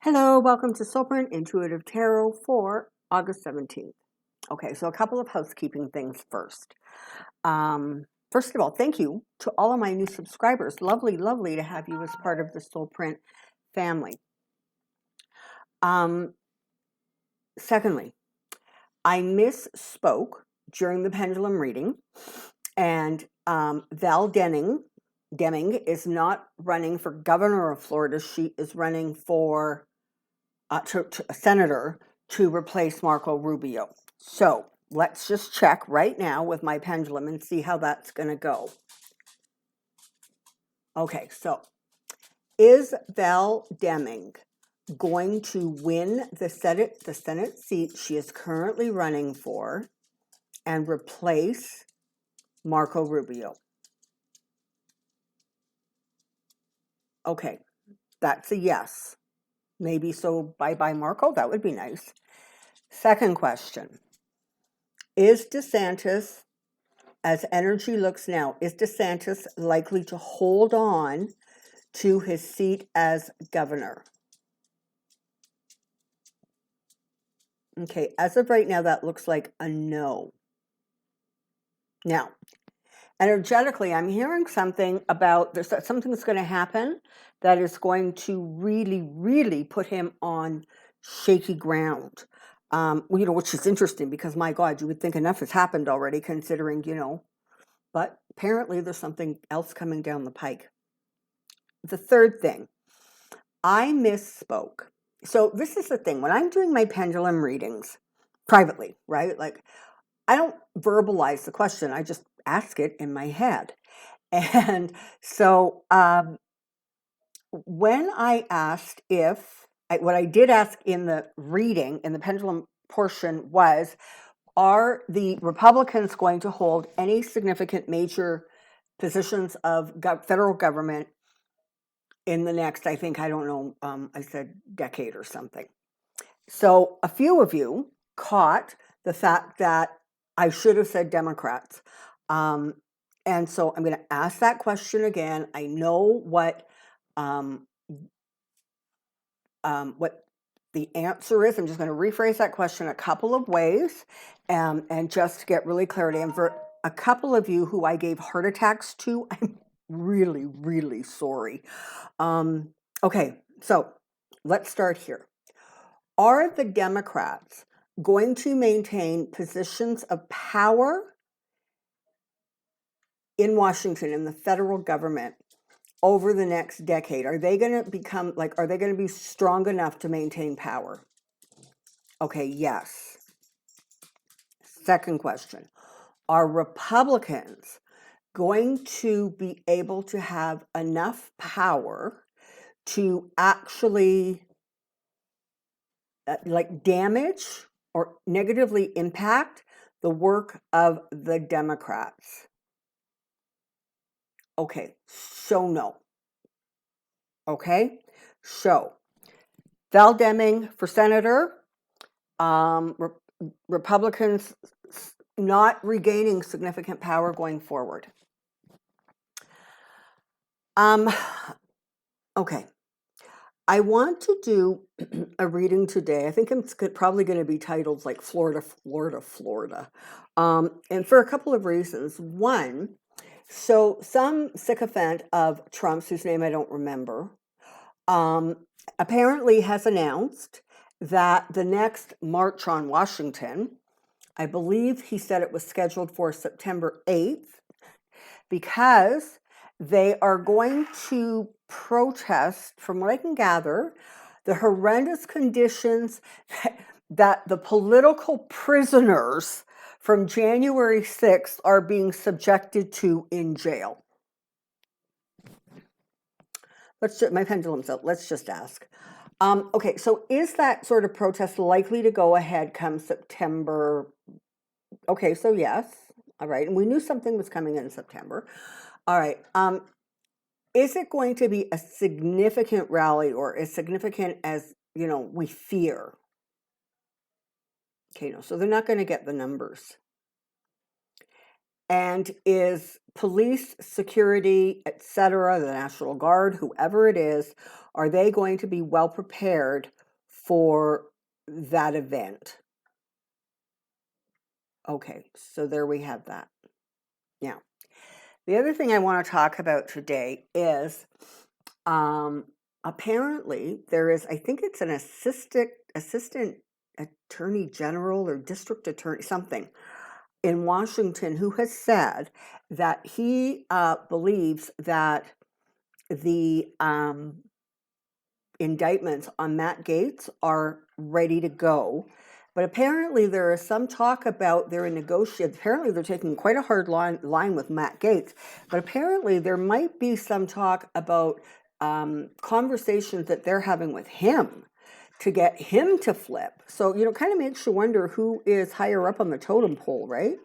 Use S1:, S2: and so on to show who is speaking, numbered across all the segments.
S1: Hello, welcome to Soulprint Intuitive Tarot for August 17th. Okay, so a couple of housekeeping things first. First of all, thank you to all of my new subscribers. Lovely, lovely to have you as part of the Soulprint family. Secondly, I misspoke during the pendulum reading, and Val Deming is not running for governor of Florida. She is running for to a senator to replace Marco Rubio. So let's just check right now with my pendulum and see how that's going to go. Okay, so is Val Deming going to win the Senate seat she is currently running for and replace Marco Rubio? Okay, that's a yes. Maybe so, bye-bye Marco, that would be nice. Second question, is DeSantis, as energy looks now, is DeSantis likely to hold on to his seat as governor? Okay, as of right now, that looks like a no. Now, energetically, I'm hearing something about there's something that's going to happen that is going to really, really put him on shaky ground. Which is interesting because, my God, you would think enough has happened already, considering, but apparently there's something else coming down the pike. The third thing, I misspoke. So this is the thing. When I'm doing my pendulum readings privately, right? Like, I don't verbalize the question. I just ask it in my head. And so when I asked what I did ask in the reading, in the pendulum portion was, are the Republicans going to hold any significant major positions of federal government in the next, I said decade or something. So a few of you caught the fact that I should have said Democrats. And so I'm going to ask that question again. I know what the answer is. I'm just going to rephrase that question a couple of ways and just to get really clarity. And for a couple of you who I gave heart attacks to, I'm really, really sorry. Okay, so let's start here. Are the Democrats going to maintain positions of power in Washington, in the federal government, over the next decade? Are they going to are they going to be strong enough to maintain power? Okay, yes. Second question, are Republicans going to be able to have enough power to actually damage or negatively impact the work of the Democrats? Okay, so no. Okay, so Val Deming for senator, Republicans not regaining significant power going forward. Okay, I want to do a reading today. I think it's probably going to be titled like Florida, Florida, Florida. And for a couple of reasons. One, so some sycophant of Trump's, whose name I don't remember, apparently has announced that the next March on Washington, I believe he said it was scheduled for September 8th, because they are going to protest, from what I can gather, the horrendous conditions that the political prisoners from January 6th are being subjected to in jail. My pendulum's out. Let's just ask. Okay, so is that sort of protest likely to go ahead come September? Okay, so yes. All right, and we knew something was coming in September. All right. Is it going to be a significant rally, or as significant as, we fear? Okay, no, so they're not going to get the numbers. And is police, security, etc., the National Guard, whoever it is, are they going to be well prepared for that event? Okay, so there we have that. Now, the other thing I want to talk about today is apparently there is, I think it's an assistant attorney general or district attorney, something in Washington, who has said that he believes that the indictments on Matt Gaetz are ready to go. But apparently there is some talk about they're in negotiations. Apparently they're taking quite a hard line with Matt Gaetz. But apparently there might be some talk about conversations that they're having with him to get him to flip. So, kind of makes you wonder who is higher up on the totem pole, right?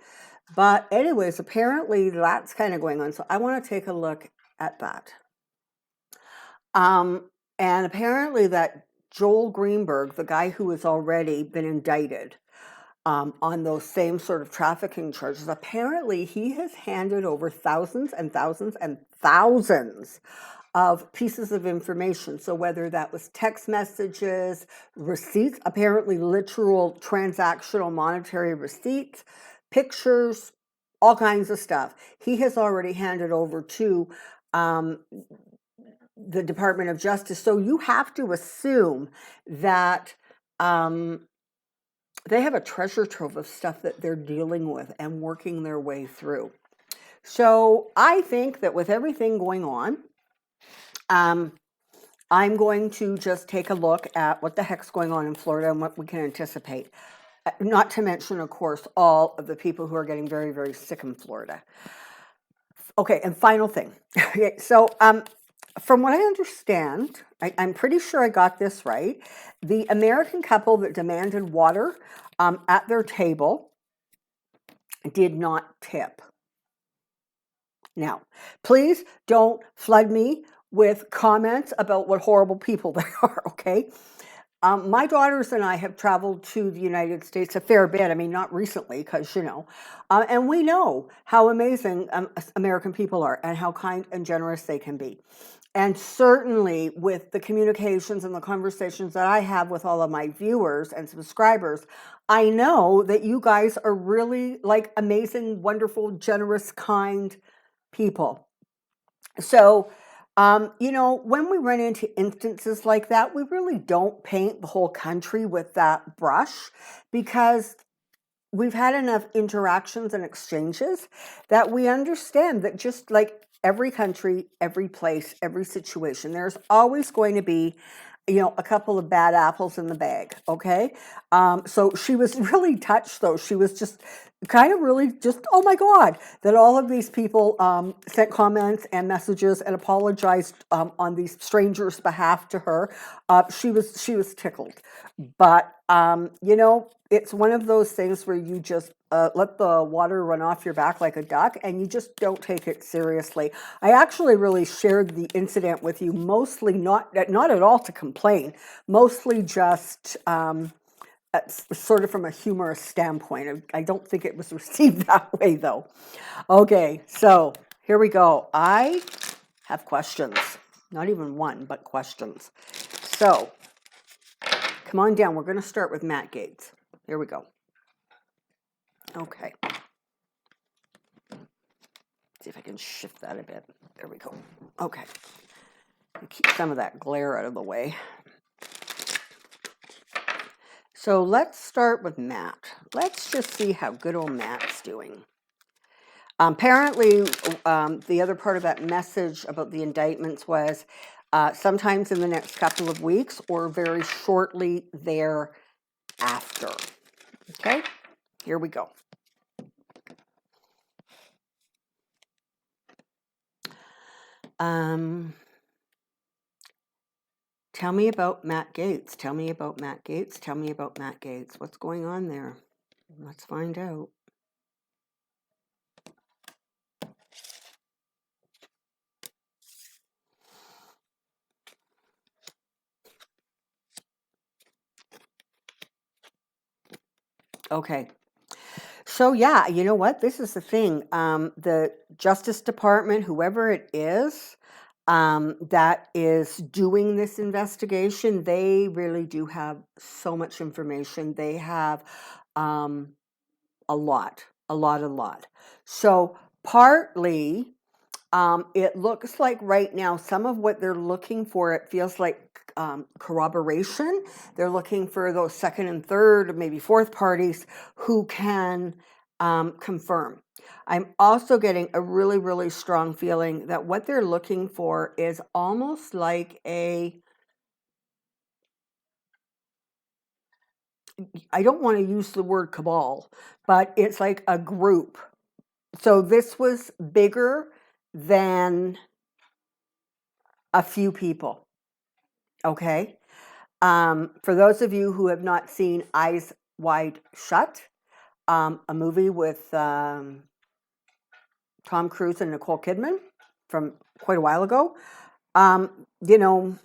S1: But anyways, apparently that's kind of going on. So I want to take a look at that. And apparently that Joel Greenberg, the guy who has already been indicted on those same sort of trafficking charges, apparently he has handed over thousands and thousands and thousands of pieces of information. So whether that was text messages, receipts, apparently literal transactional monetary receipts, pictures, all kinds of stuff, he has already handed over to the Department of Justice. So you have to assume that they have a treasure trove of stuff that they're dealing with and working their way through. So I think that with everything going on, I'm going to just take a look at what the heck's going on in Florida and what we can anticipate. Not to mention, of course, all of the people who are getting very, very sick in Florida. Okay, and final thing. Okay, so from what I understand, I'm pretty sure I got this right. The American couple that demanded water at their table did not tip. Now, please don't flood me with comments about what horrible people they are, okay? My daughters and I have traveled to the United States a fair bit. I mean, not recently, because, and we know how amazing American people are and how kind and generous they can be. And certainly with the communications and the conversations that I have with all of my viewers and subscribers, I know that you guys are really like amazing, wonderful, generous, kind people. So, when we run into instances like that, we really don't paint the whole country with that brush, because we've had enough interactions and exchanges that we understand that just like every country, every place, every situation, there's always going to be, a couple of bad apples in the bag. Okay. So she was really touched, though. She was just kind of really just, oh my God, that all of these people sent comments and messages and apologized on these strangers' behalf to her. She was tickled. But, it's one of those things where you just let the water run off your back like a duck, and you just don't take it seriously. I actually really shared the incident with you, mostly not at all to complain, mostly just sort of from a humorous standpoint. I don't think it was received that way, though. Okay, so here we go. I have questions. Not even one, but questions. So come on down. We're going to start with Matt Gaetz. Here we go. Okay. See if I can shift that a bit. There we go. Okay. Keep some of that glare out of the way. So let's start with Matt. Let's just see how good old Matt's doing. Apparently, the other part of that message about the indictments was sometimes in the next couple of weeks or very shortly thereafter. Okay, here we go. Tell me about Matt Gaetz. Tell me about Matt Gaetz. Tell me about Matt Gaetz. What's going on there? Let's find out. Okay. So yeah, you know what? This is the thing. The Justice Department, whoever it is, that is doing this investigation, they really do have so much information. They have um, a lot, a lot, a lot. So partly, it looks like right now, some of what they're looking for, it feels like corroboration. They're looking for those second and third, or maybe fourth parties who can confirm. I'm also getting a really, really strong feeling that what they're looking for is almost like I don't want to use the word cabal, but it's like a group. So this was bigger than a few people. Okay. For those of you who have not seen Eyes Wide Shut, a movie with Tom Cruise and Nicole Kidman from quite a while ago, you know,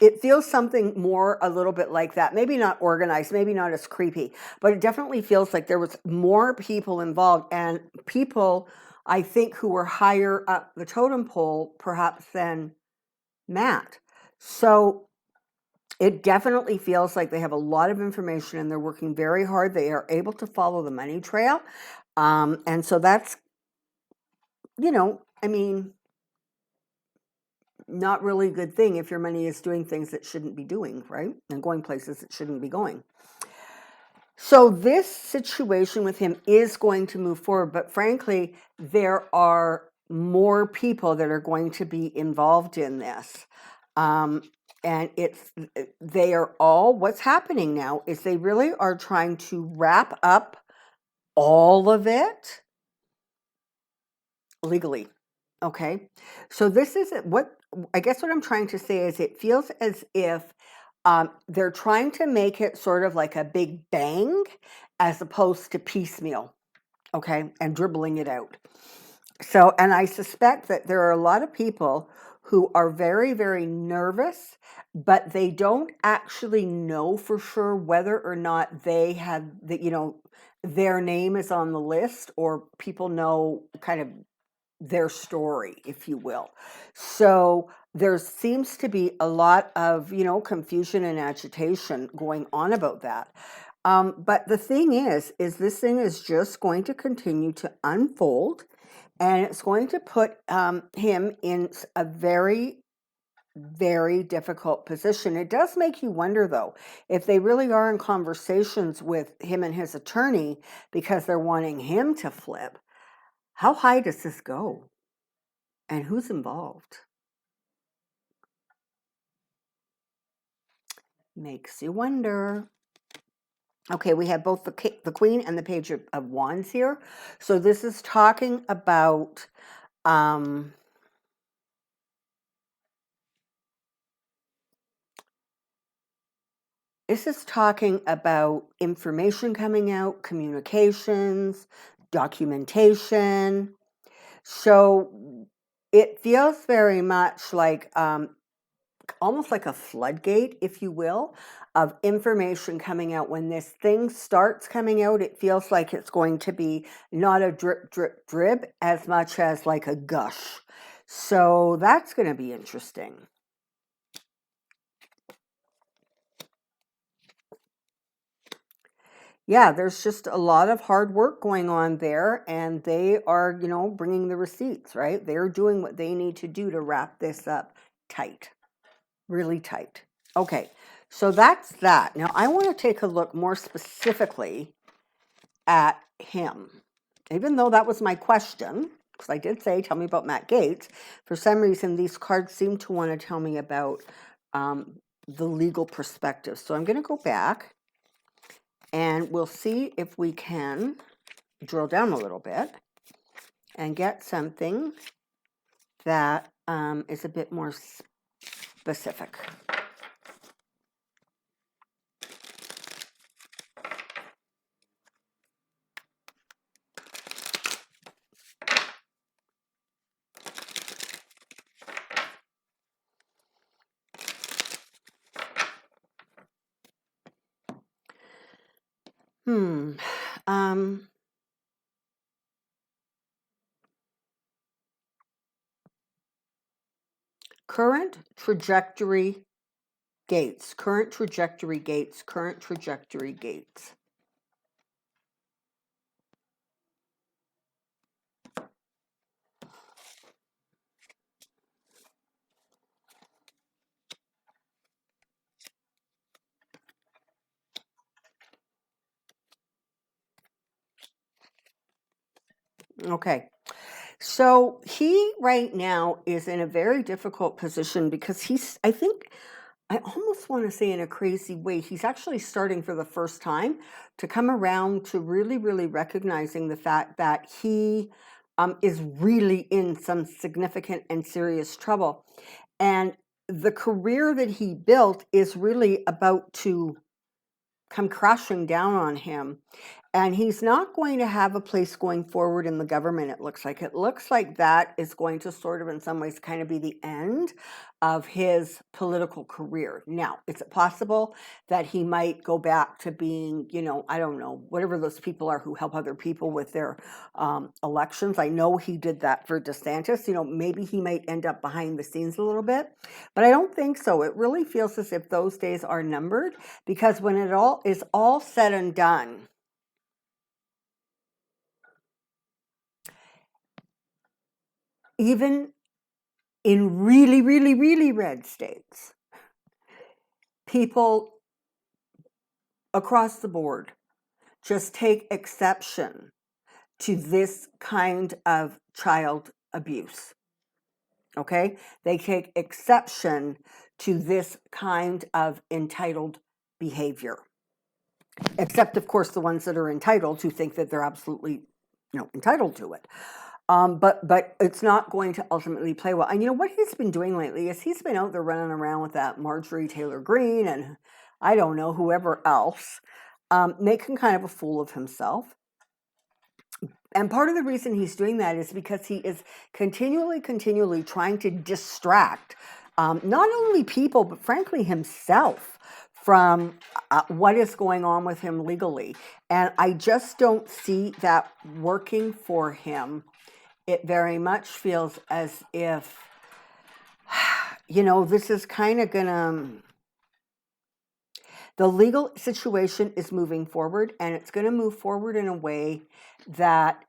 S1: it feels something more a little bit like that. Maybe not organized, maybe not as creepy, but it definitely feels like there was more people involved, and people, I think, who were higher up the totem pole perhaps than Matt. So it definitely feels like they have a lot of information and they're working very hard. They are able to follow the money trail. And so that's, I mean, not really a good thing if your money is doing things it shouldn't be doing, right? And going places it shouldn't be going. So this situation with him is going to move forward, but frankly, there are more people that are going to be involved in this. And they are all, what's happening now is they really are trying to wrap up all of it legally. Okay. So this is I guess what I'm trying to say is it feels as if they're trying to make it sort of like a big bang as opposed to piecemeal. Okay. And dribbling it out. So, and I suspect that there are a lot of people who are very, very nervous, but they don't actually know for sure whether or not they have their name is on the list, or people know kind of their story, if you will. So there seems to be a lot of, confusion and agitation going on about that. But the thing is this thing is just going to continue to unfold, and it's going to put him in a very, very difficult position. It does make you wonder, though, if they really are in conversations with him and his attorney because they're wanting him to flip. How high does this go? And who's involved? Makes you wonder. Okay, we have both the Queen and the Page of Wands here. So this is talking about information coming out, communications, documentation. So it feels very much like almost like a floodgate, if you will, of information coming out. When this thing starts coming out, it feels like it's going to be not a drip, drip, drip as much as like a gush. So that's going to be interesting. Yeah, there's just a lot of hard work going on there, and they are, bringing the receipts, right? They're doing what they need to do to wrap this up tight, really tight. Okay, so that's that. Now, I want to take a look more specifically at him. Even though that was my question, because I did say, tell me about Matt Gaetz, for some reason, these cards seem to want to tell me about the legal perspective. So I'm going to go back, and we'll see if we can drill down a little bit and get something that is a bit more specific. current trajectory Gaetz, current trajectory Gaetz, current trajectory Gaetz. Okay. So he right now is in a very difficult position because I think, I almost want to say in a crazy way, he's actually starting for the first time to come around to really, really recognizing the fact that he is really in some significant and serious trouble. And the career that he built is really about to come crashing down on him. And he's not going to have a place going forward in the government, it looks like. It looks like that is going to sort of, in some ways, kind of be the end of his political career. Now, is it possible that he might go back to being, I don't know, whatever those people are who help other people with their elections? I know he did that for DeSantis. Maybe he might end up behind the scenes a little bit, but I don't think so. It really feels as if those days are numbered, because when it all is all said and done, even in really, really, really red states, people across the board just take exception to this kind of child abuse. Okay? They take exception to this kind of entitled behavior. Except, of course, the ones that are entitled, who think that they're absolutely, entitled to it. But it's not going to ultimately play well. And what he's been doing lately is he's been out there running around with that Marjorie Taylor Greene and I don't know, whoever else, making kind of a fool of himself. And part of the reason he's doing that is because he is continually trying to distract not only people, but frankly himself from what is going on with him legally. And I just don't see that working for him. It very much feels as if, this is kind of gonna, the legal situation is moving forward, and it's going to move forward in a way that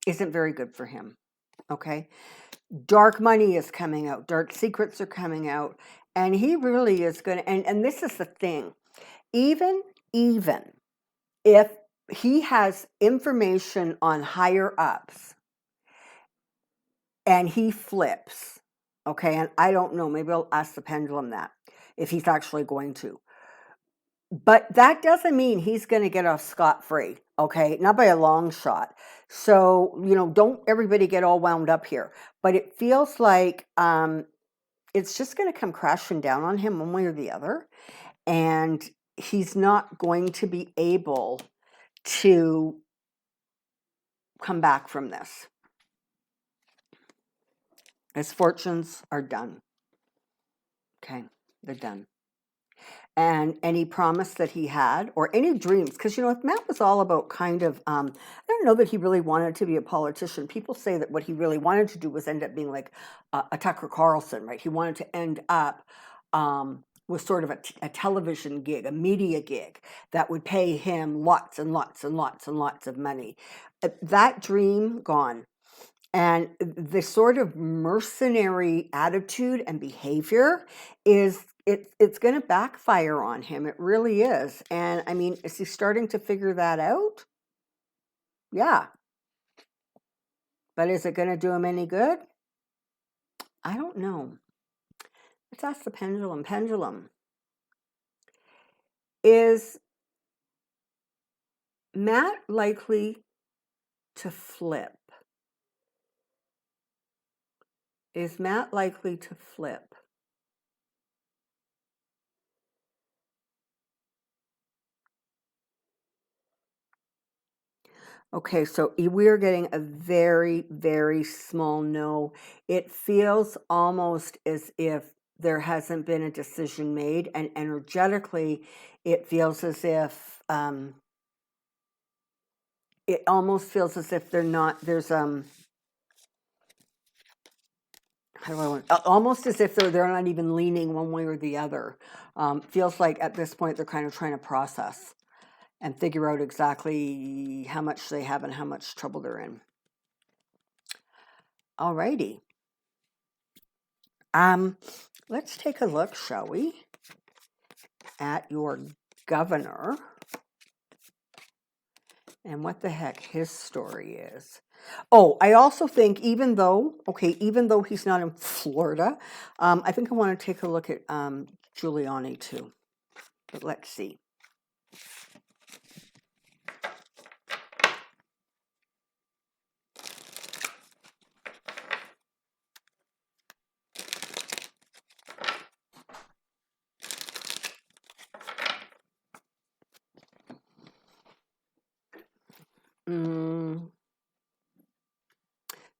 S1: isn't very good for him. Okay? Dark money is coming out, dark secrets are coming out, and he really is going to, and this is the thing, even if he has information on higher ups and he flips, okay, and I don't know, maybe I'll ask the pendulum that, if he's actually going to. But that doesn't mean he's going to get off scot-free, okay? Not by a long shot. So, don't everybody get all wound up here. But it feels like it's just going to come crashing down on him one way or the other. And he's not going to be able to come back from this. His fortunes are done. Okay, they're done. And any promise that he had, or any dreams, because Matt was all about kind of, I don't know that he really wanted to be a politician. People say that what he really wanted to do was end up being like a Tucker Carlson, right? He wanted to end up with sort of a television gig, a media gig that would pay him lots and lots and lots and lots of money. That dream gone. And the sort of mercenary attitude and behavior it's going to backfire on him. It really is. And is he starting to figure that out? Yeah. But is it going to do him any good? I don't know. Let's ask the pendulum. Pendulum. Is Matt likely to flip? Is Matt likely to flip? Okay, so we're getting a very, very small no. It feels almost as if there hasn't been a decision made, and energetically, it feels as if it almost feels as if there's how do I want, almost as if they're not even leaning one way or the other. Feels like at this point they're kind of trying to process and figure out exactly how much they have and how much trouble they're in. Alrighty. Let's take a look, shall we, at your governor and what the heck his story is. Oh, I also think even though he's not in Florida, I think I want to take a look at Giuliani too. But let's see.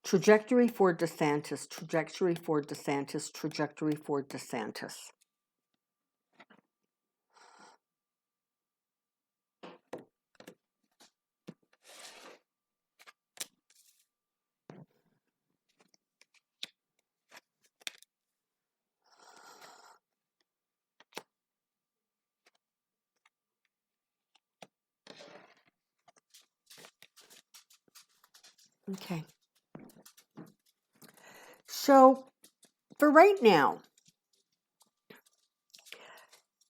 S1: Trajectory for DeSantis, trajectory for DeSantis, trajectory for DeSantis. Okay. So for right now,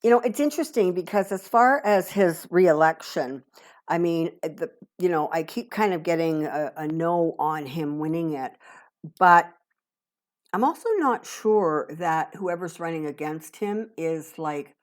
S1: it's interesting because as far as his reelection, I mean, I keep kind of getting a no on him winning it, but I'm also not sure that whoever's running against him is like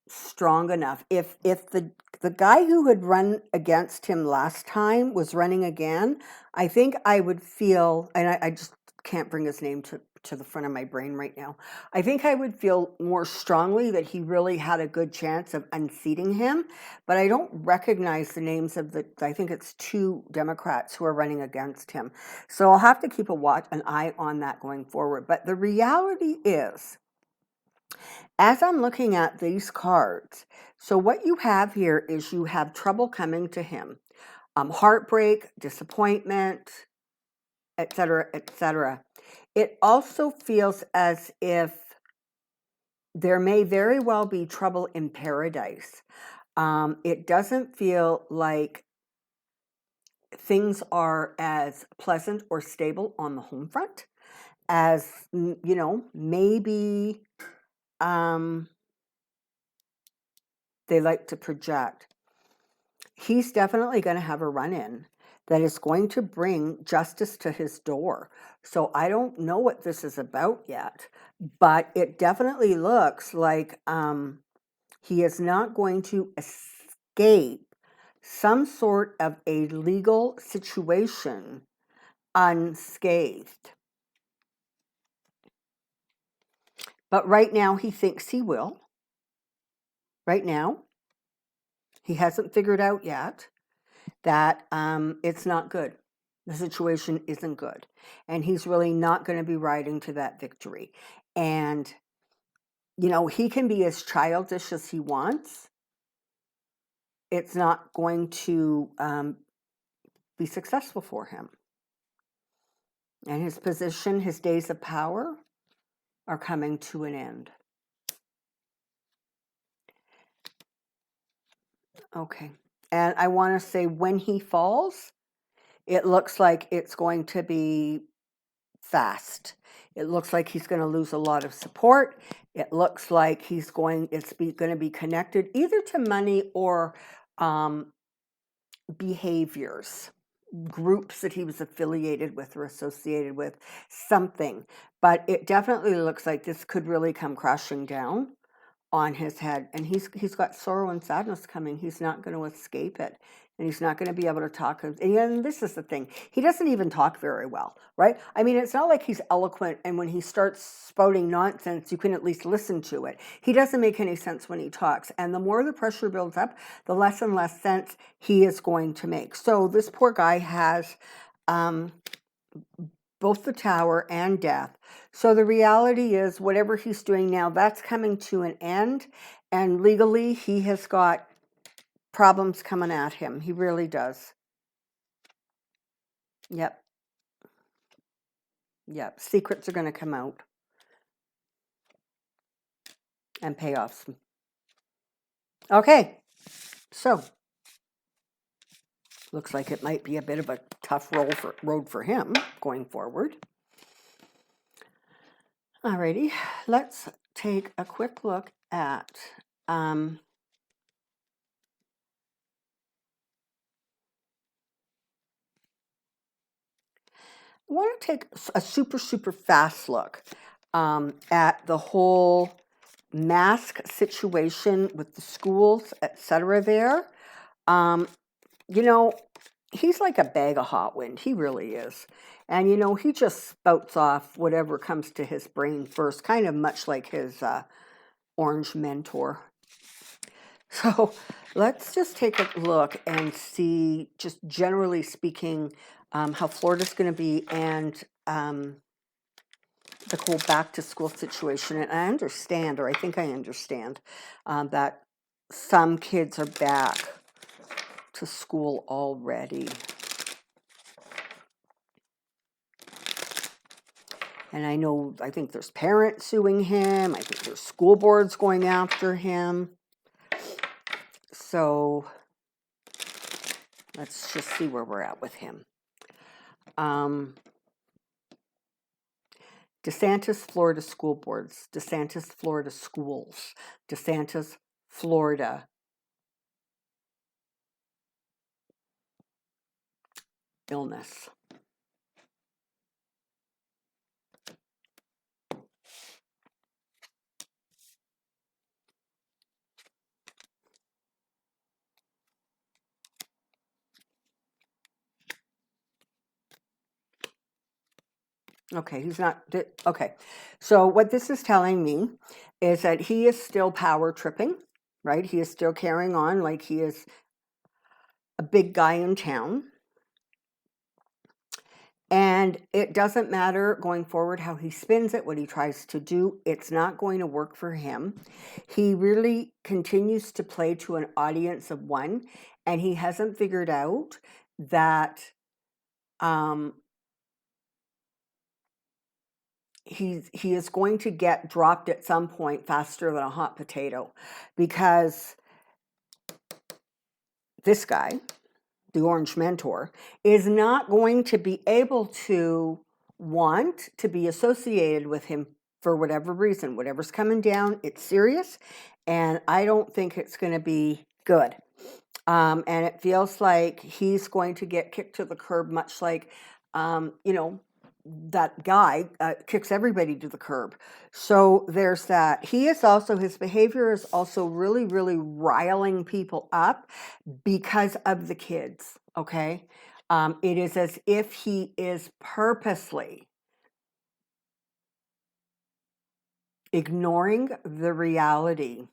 S1: strong enough. If the guy who had run against him last time was running again, I think I would feel, and I just can't bring his name to the front of my brain right now. I think I would feel more strongly that he really had a good chance of unseating him, but I don't recognize the names of I think it's 2 Democrats who are running against him. So I'll have to keep an eye on that going forward. But the reality is, as I'm looking at these cards, so what you have here is you have trouble coming to him, heartbreak, disappointment, etc., etc. It also feels as if there may very well be trouble in paradise. It doesn't feel like things are as pleasant or stable on the home front as, maybe they like to project. He's definitely going to have a run-in that is going to bring justice to his door. So I don't know what this is about yet, but it definitely looks like he is not going to escape some sort of a legal situation unscathed. But right now he thinks he will. Right now, he hasn't figured out yet that it's not good. The situation isn't good. And he's really not going to be riding to that victory. And, he can be as childish as he wants. It's not going to be successful for him. And his position, his days of power are coming to an end. Okay. And I want to say when he falls, it looks like it's going to be fast. It looks like he's going to lose a lot of support. It looks like it's going to be connected either to money or behaviors, groups that he was affiliated with or associated with, something. But it definitely looks like this could really come crashing down on his head, and he's got sorrow and sadness coming. He's not going to escape it, and he's not going to be able to talk. And this is the thing, he doesn't even talk very well, right? I mean, it's not like he's eloquent, and when he starts spouting nonsense, you can at least listen to it. He doesn't make any sense when he talks, and the more the pressure builds up, the less and less sense he is going to make. So this poor guy has both the Tower and death. So the reality is, whatever he's doing now, that's coming to an end. And legally, he has got problems coming at him. He really does. Yep. Yep, secrets are going to come out. And payoffs. Okay, so looks like it might be a bit of a tough road for him going forward. Alrighty, let's take a quick look at I want to take a super fast look at the whole mask situation with the schools, etc. there. You know, he's like a bag of hot wind. He really is. And, you know, he just spouts off whatever comes to his brain first, kind of much like his orange mentor. So let's just take a look and see, just generally speaking, how Florida's going to be and the whole back to school situation. And I understand, or I think I understand, that some kids are back to school already. And I think there's parents suing him. I think there's school boards going after him. So let's just see where we're at with him. DeSantis, Florida school boards. DeSantis, Florida schools. DeSantis, Florida illness. Okay, he's not, okay. So what this is telling me is that he is still power tripping, right? He is still carrying on like he is a big guy in town. And it doesn't matter going forward how he spins it, what he tries to do. It's not going to work for him. He really continues to play to an audience of one, and he hasn't figured out that he is going to get dropped at some point faster than a hot potato, because this guy, the orange mentor, is not going to be able to want to be associated with him for whatever reason. Whatever's coming down, it's serious, and I don't think it's going to be good. And it feels like he's going to get kicked to the curb, much like, you know, that guy kicks everybody to the curb. So there's that. He is also, his behavior is also really riling people up because of the kids, okay? It is as if he is purposely ignoring the reality,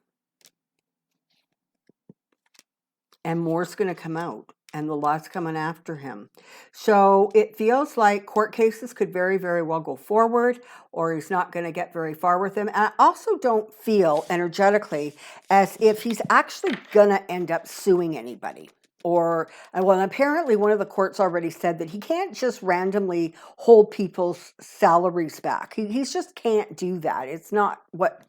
S1: and more's going to come out, and the law's coming after him. So it feels like court cases could very well go forward, or he's not going to get very far with them. And I also don't feel energetically as if he's actually going to end up suing anybody. Or, well, apparently one of the courts already said that he can't just randomly hold people's salaries back. He just can't do that. It's not what...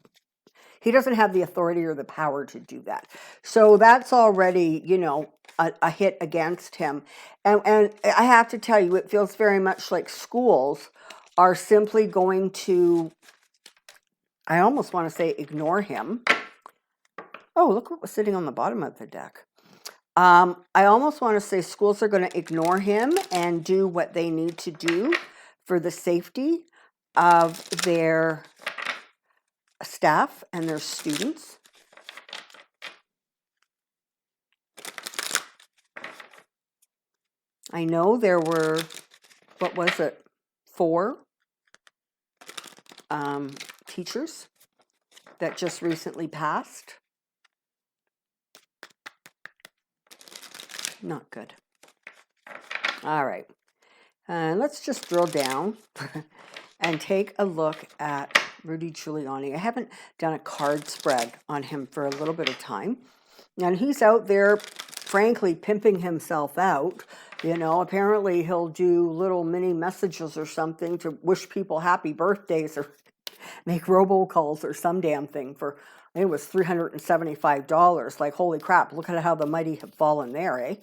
S1: He doesn't have the authority or the power to do that. So that's already, you know, a hit against him. And I have to tell you, it feels very much like schools are simply going to, I almost want to say, ignore him. Oh, look what was sitting on the bottom of the deck. I almost want to say schools are going to ignore him and do what they need to do for the safety of their staff and their students. I know there were, what was it, 4 teachers that just recently passed. Not good. All right. Let's just drill down and take a look at Rudy Giuliani. I haven't done a card spread on him for a little bit of time. And he's out there frankly pimping himself out. Apparently he'll do little mini messages or something to wish people happy birthdays or make robocalls or some damn thing for, I think it was $375. Like, holy crap, look at how the mighty have fallen there, eh?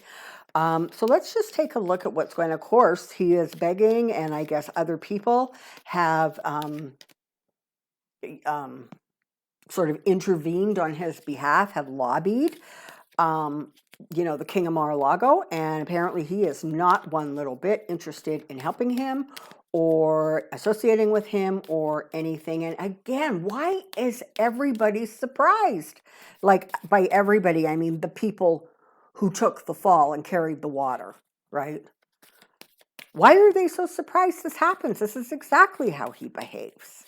S1: So let's just take a look at what's going on. Of course, he is begging, and I guess other people have sort of intervened on his behalf, have lobbied, the King of Mar-a-Lago, and apparently he is not one little bit interested in helping him or associating with him or anything. And again, why is everybody surprised? Like, by everybody, I mean the people who took the fall and carried the water, right? Why are they so surprised this happens? This is exactly how he behaves.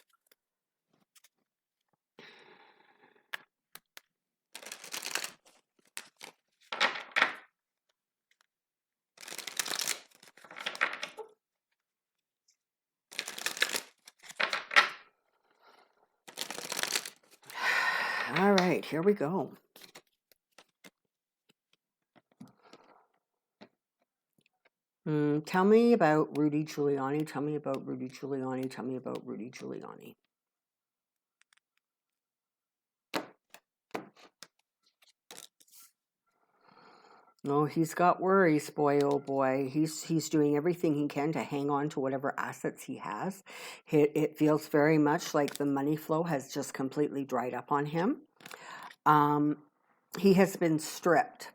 S1: All right, here we go. Tell me about Rudy Giuliani. Tell me about Rudy Giuliani. Tell me about Rudy Giuliani. Oh, he's got worries, boy, oh boy. He's doing everything he can to hang on to whatever assets he has. It feels very much like the money flow has just completely dried up on him. He has been stripped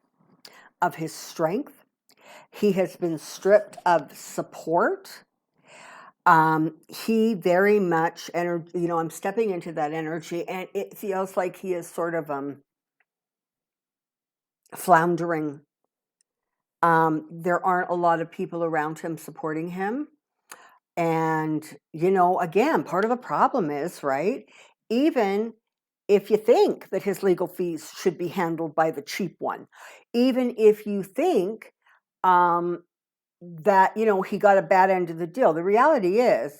S1: of his strength. He has been stripped of support. He very much, I'm stepping into that energy, and it feels like he is sort of floundering. There aren't a lot of people around him supporting him. And, again, part of the problem is, right, even if you think that his legal fees should be handled by the cheap one, even if you think that, he got a bad end of the deal, the reality is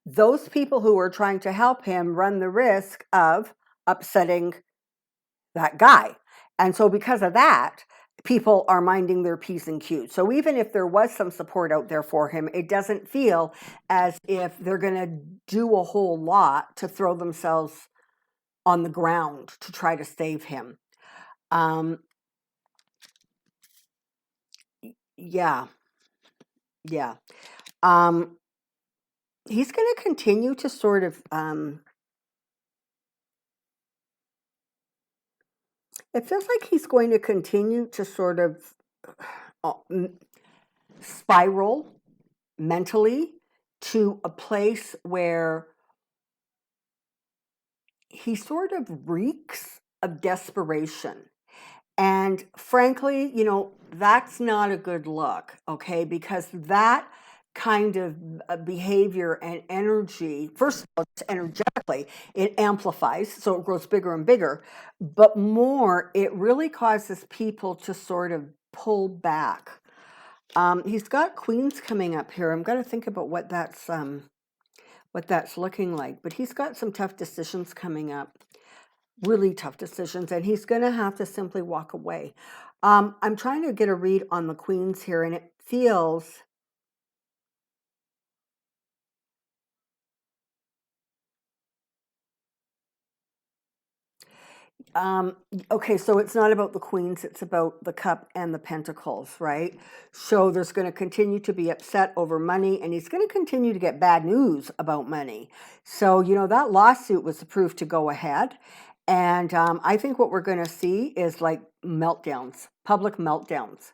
S1: those people who are trying to help him run the risk of upsetting that guy. And so because of that, people are minding their P's and Q's. So even if there was some support out there for him, it doesn't feel as if they're going to do a whole lot to throw themselves on the ground to try to save him. Yeah. He's going to continue to sort of, it feels like he's going to continue to sort of spiral mentally to a place where he sort of reeks of desperation. And frankly, that's not a good look, okay? Because that kind of behavior and energy, first of all, it's energetically, it amplifies, so it grows bigger and bigger. But more, it really causes people to sort of pull back. He's got Queens coming up here. I'm going to think about what that's looking like. But he's got some tough decisions coming up. Really tough decisions, and he's going to have to simply walk away. I'm trying to get a read on the Queens here, and it feels okay, so it's not about the Queens, it's about the Cup and the Pentacles, right? So there's going to continue to be upset over money, and he's going to continue to get bad news about money. So, that lawsuit was approved to go ahead. And I think what we're going to see is like meltdowns, public meltdowns.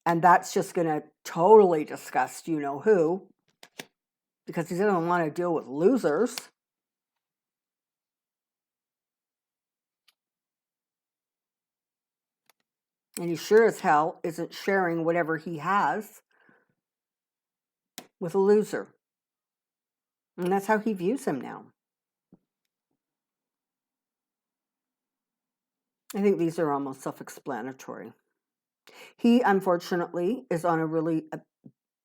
S1: And that's just going to totally disgust who, because he doesn't want to deal with losers. And he sure as hell isn't sharing whatever he has with a loser. And that's how he views him now. I think these are almost self-explanatory. He, unfortunately, is on a really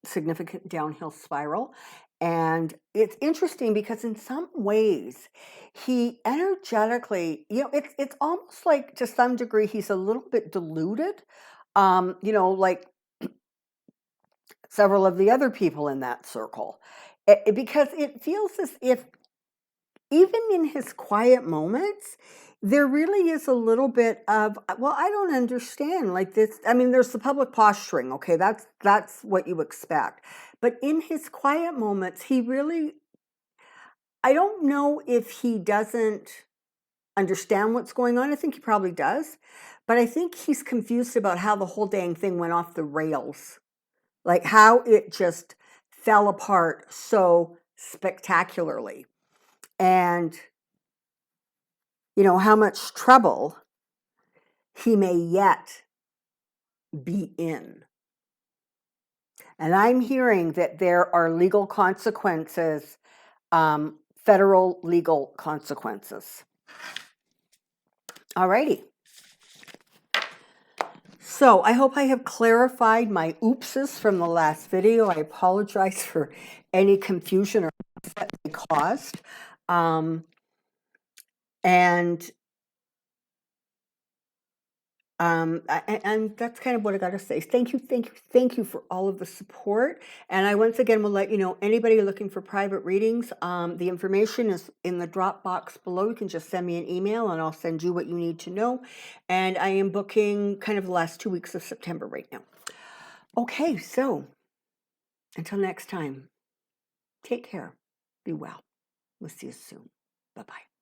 S1: significant downhill spiral. And it's interesting because in some ways, he energetically, it's almost like to some degree, he's a little bit deluded. you know, like several of the other people in that circle. Because it feels as if, even in his quiet moments, there really is a little bit of, well, I don't understand, like this. I mean, there's the public posturing, okay, that's what you expect. But in his quiet moments, he really, I don't know if he doesn't understand what's going on. I think he probably does. But I think he's confused about how the whole dang thing went off the rails. Like how it just fell apart so spectacularly. And, you know, how much trouble he may yet be in. And I'm hearing that there are legal consequences, federal legal consequences. Alrighty. So I hope I have clarified my oopses from the last video. I apologize for any confusion or that they caused. And that's kind of what I got to say. Thank you for all of the support. And I once again will let you know, anybody looking for private readings, the information is in the drop box below. You can just send me an email and I'll send you what you need to know. And I am booking kind of the last 2 weeks of September right now. Okay, so until next time, take care, be well. We'll see you soon. Bye-bye.